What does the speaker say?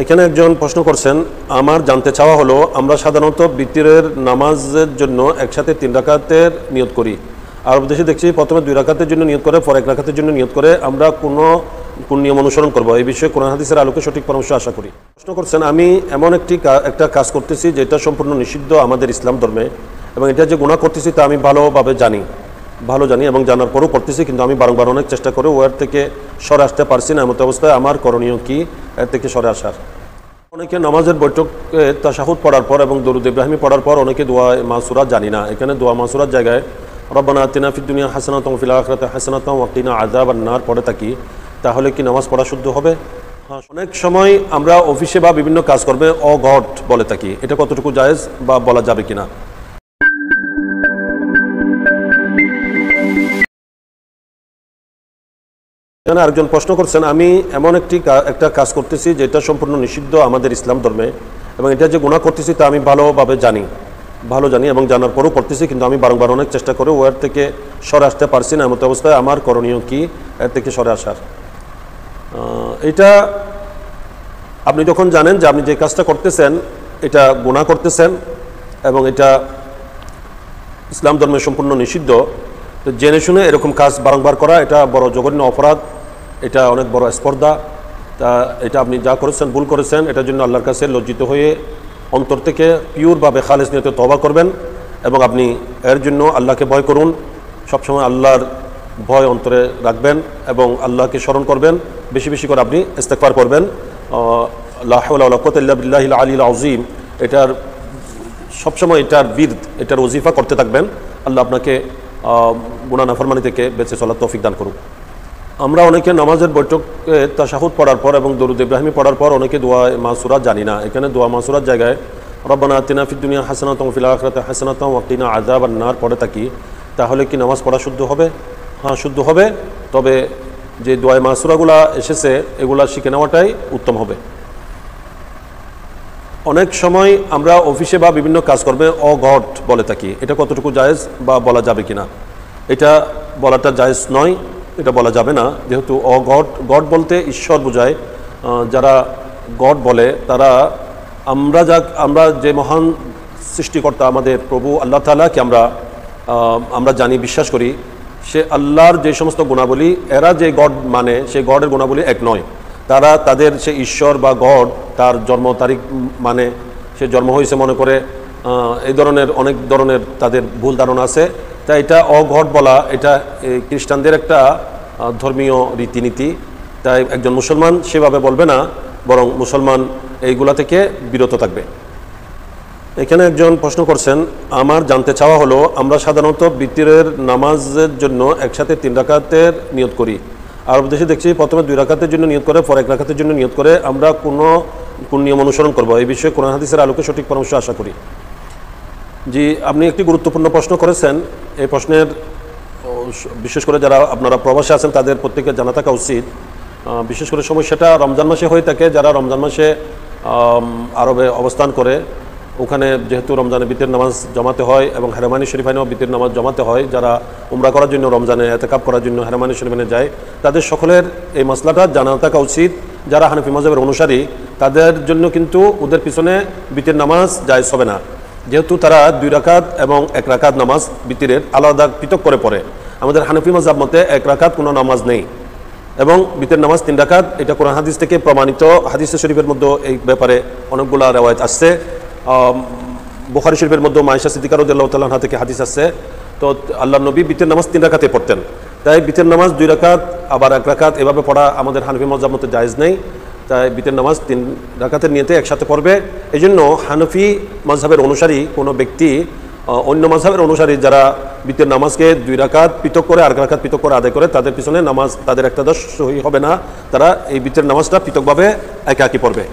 এখানে একজন প্রশ্ন করছেন, আমার জানতে চাওয়া হলো আমরা সাধারণত বিতিরের নামাজের জন্য একসাথে 3 রাকাতের নিয়ত করি। আরব দেশে দেখছি প্রথমে 2 রাকাতের জন্য নিয়ত করে, পরে 1 রাকাতের জন্য নিয়ত করে। আমরা কোন নিয়ম অনুসরণ করব? এই বিষয়ে কোরআন হাদিসের আলোকে সঠিক পরামর্শ আশা করি। প্রশ্ন করছেন, আমি এমন একটা কাজ করতেছি যেটা সম্পূর্ণ নিষিদ্ধ আমাদের ইসলাম ধর্মে, এবং এটা যে গুনাহ করতেছি তা আমি ভালোভাবে জানি এবং জানার পরও করতেছি, কিন্তু আমি বারংবার অনেক চেষ্টা করে ওর থেকে সরে আসতে পারছি না। এমত অবস্থায় আমার করণীয় কি এর থেকে সরে আসার? অনেকে নামাজের বৈঠকে তাশাহুদ পড়ার পর এবং দরুদ ইব্রাহিমি পড়ার পর অনেকে দোয়া মাসুরা জানি না। এখানে দোয়া মাসুরার জায়গায় রব্বানা আতিনা ফিদ দুনিয়া হাসানাতাও ওয়া ফিল আখিরাতি হাসানাতাও ওয়া কিনা আযাবান নার পড়ে থাকি, তাহলে কি নামাজ পড়া শুদ্ধ হবে? হ্যাঁ, অনেক সময় আমরা অফিসে বা বিভিন্ন কাজকর্মে অঘট বলে থাকি, এটা কতটুকু জায়েজ বা বলা যাবে কিনা? এখানে আরেকজন প্রশ্ন করছেন, আমি এমন একটা কাজ করতেছি যেটা সম্পূর্ণ নিষিদ্ধ আমাদের ইসলাম ধর্মে, এবং এটা যে গুনাহ করতেছি তা আমি ভালোভাবে জানি এবং জানার পরও করতেছি, কিন্তু আমি বারংবার অনেক চেষ্টা করে ওর থেকে সরে আসতে পারছি না। এমত অবস্থায় আমার করণীয় কি এর থেকে সরে আসার? এটা আপনি যখন জানেন যে আপনি যে কাজটা করতেছেন এটা গুনাহ করতেছেন এবং এটা ইসলাম ধর্মে সম্পূর্ণ নিষিদ্ধ, তো জেনে শুনে এরকম কাজ বারংবার করা এটা বড় জঘন্য অপরাধ, এটা অনেক বড় স্পর্ধা। তা এটা আপনি যা করেছেন ভুল করেছেন, এটার জন্য আল্লাহর কাছে লজ্জিত হয়ে অন্তর থেকে পিওরভাবে খালেস নিয়তে তওবা করবেন, এবং আপনি এর জন্য আল্লাহকে ভয় করুন। সবসময় আল্লাহর ভয় অন্তরে রাখবেন এবং আল্লাহকে স্মরণ করবেন, বেশি বেশি করে আপনি ইস্তেগফার করবেন। লা হাওলা ওয়া লা কুওয়াতা ইল্লা বিল্লাহিল আলিয়্যিল আযীম, এটার সবসময় এটার ওজিফা করতে থাকবেন। আল্লাহ আপনাকে গুনাহ নাফরমানি থেকে বেঁচে চলার তৌফিক দান করুন। আমরা অনেকে নামাজের বৈঠকে তাশাহুদ পড়ার পর এবং দরুদ ইব্রাহিমি পড়ার পর অনেকে দোয়া মাসুরা জানি না। এখানে দোয়া মাসুরার জায়গায় রব্বানা আতিনা ফিদ দুনিয়া হাসানাতাও ওয়া ফিল আখিরাতি হাসানাতাও ওয়া কিনা আযাবান নার পড়ে থাকি, তাহলে কি নামাজ পড়া শুদ্ধ হবে? হ্যাঁ, শুদ্ধ হবে, তবে যে দোয়া মাসুরাগুলা এসেছে এগুলা শিখে নেওয়াটাই উত্তম হবে। অনেক সময় আমরা অফিসে বা বিভিন্ন কাজকর্মে অঘট বলে থাকি, এটা কতটুকু জায়েজ বা বলা যাবে কিনা? এটা বলাটা জায়েজ নয়, এটা বলা যাবে না, যেহেতু গড বলতে ঈশ্বর বোঝায়। যারা গড বলে তারা আমরা যে মহান সৃষ্টিকর্তা আমাদের প্রভু আল্লাহ তাআলাকে আমরা জানি, বিশ্বাস করি। সে আল্লাহর যে সমস্ত গুণাবলী, এরা যে গড মানে সেই গডের গুণাবলী এক নয়। তারা তাদের সে ঈশ্বর বা গড তার জন্ম তারিখ মানে সে জন্ম হয়েছে মনে করে, এই ধরনের অনেক ধরনের তাদের ভুল ধারণা আছে। তাই এটা অঘট বলা এটা খ্রিস্টানদের একটা ধর্মীয় রীতিনীতি। তাই একজন মুসলমান সেভাবে বলবে না, বরং মুসলমান এইগুলা থেকে বিরত থাকবে। এখানে একজন প্রশ্ন করছেন, আমার জানতে চাওয়া হলো আমরা সাধারণত বিতিরের নামাজের জন্য একসাথে 3 রাকাতের নিয়ত করি। আরব দেশে দেখছি প্রথমে 2 রাকাতের জন্য নিয়ত করে, পরে 1 রাকাতের জন্য নিয়ত করে। আমরা কোন নিয়ম অনুসরণ করব? এই বিষয়ে কোরআন হাদিসের আলোকে সঠিক পরামর্শ আশা করি। জি, আপনি একটি গুরুত্বপূর্ণ প্রশ্ন করেছেন। এই প্রশ্নের বিশেষ করে যারা আপনারা প্রবাসে আছেন তাদের প্রত্যেকের জানা থাকা উচিত। বিশেষ করে সমস্যাটা রমজান মাসে হয়ে থাকে। যারা রমজান মাসে আরবে অবস্থান করে, ওখানে যেহেতু রমজানে বিতির নামাজ জমাতে হয় এবং হারামাইন শরীফানেও বিতির নামাজ জমাতে হয়, যারা উমরা করার জন্য রমজানে এতেকাব করার জন্য হারামাইন শরীফানে যায়, তাদের সকলের এই মাসলাটা জানা থাকা উচিত। যারা হানাফি মাযহাবের অনুসারী তাদের জন্য কিন্তু ওদের পিছনে বিতির নামাজ জায়েজ হবে না, যেহেতু তারা 2 রাকাত এবং 1 রাকাত নামাজ বিতিরের আলাদা পৃথক করে পড়ে। আমাদের হানাফি মাযহাব মতে 1 রাকাত কোনো নামাজ নেই এবং বিতির নামাজ 3 রাকাত। এটা কোরআন হাদিস থেকে প্রমাণিত। হাদিসে শরীফের মধ্যে এই ব্যাপারে অনেকগুলো রিওয়ায়াত আসছে। বুখারী শরীফের মধ্যে মায়েশা সিদ্দিকা রাদিয়াল্লাহু তাআলা আনহা থেকে হাদিস আছে। তো আল্লাহর নবী বিতির নামাজ 3 রাকাতে পড়তেন। তাই বিতির নামাজ 2 রাকাত আবার 1 রাকাত এভাবে পড়া আমাদের হানাফি মাযহাব মতে জায়েজ নেই। তাই বিতির নামাজ 3 রাকাতের নিয়তে একসাথে পড়বে। এই জন্য হানাফি মাযহাবের অনুসারী কোনো ব্যক্তি অন্য মাযহাবের অনুসারী যারা বিতির নামাজকে 2 রাকাত পৃথক করে 1 রাকাত পৃথক করে আদায় করে, তাদের পিছনে নামাজ তাদের একটা দশ সহি হবে না। তারা এই বিতির নামাজটা পৃথকভাবে একাকী পড়বে।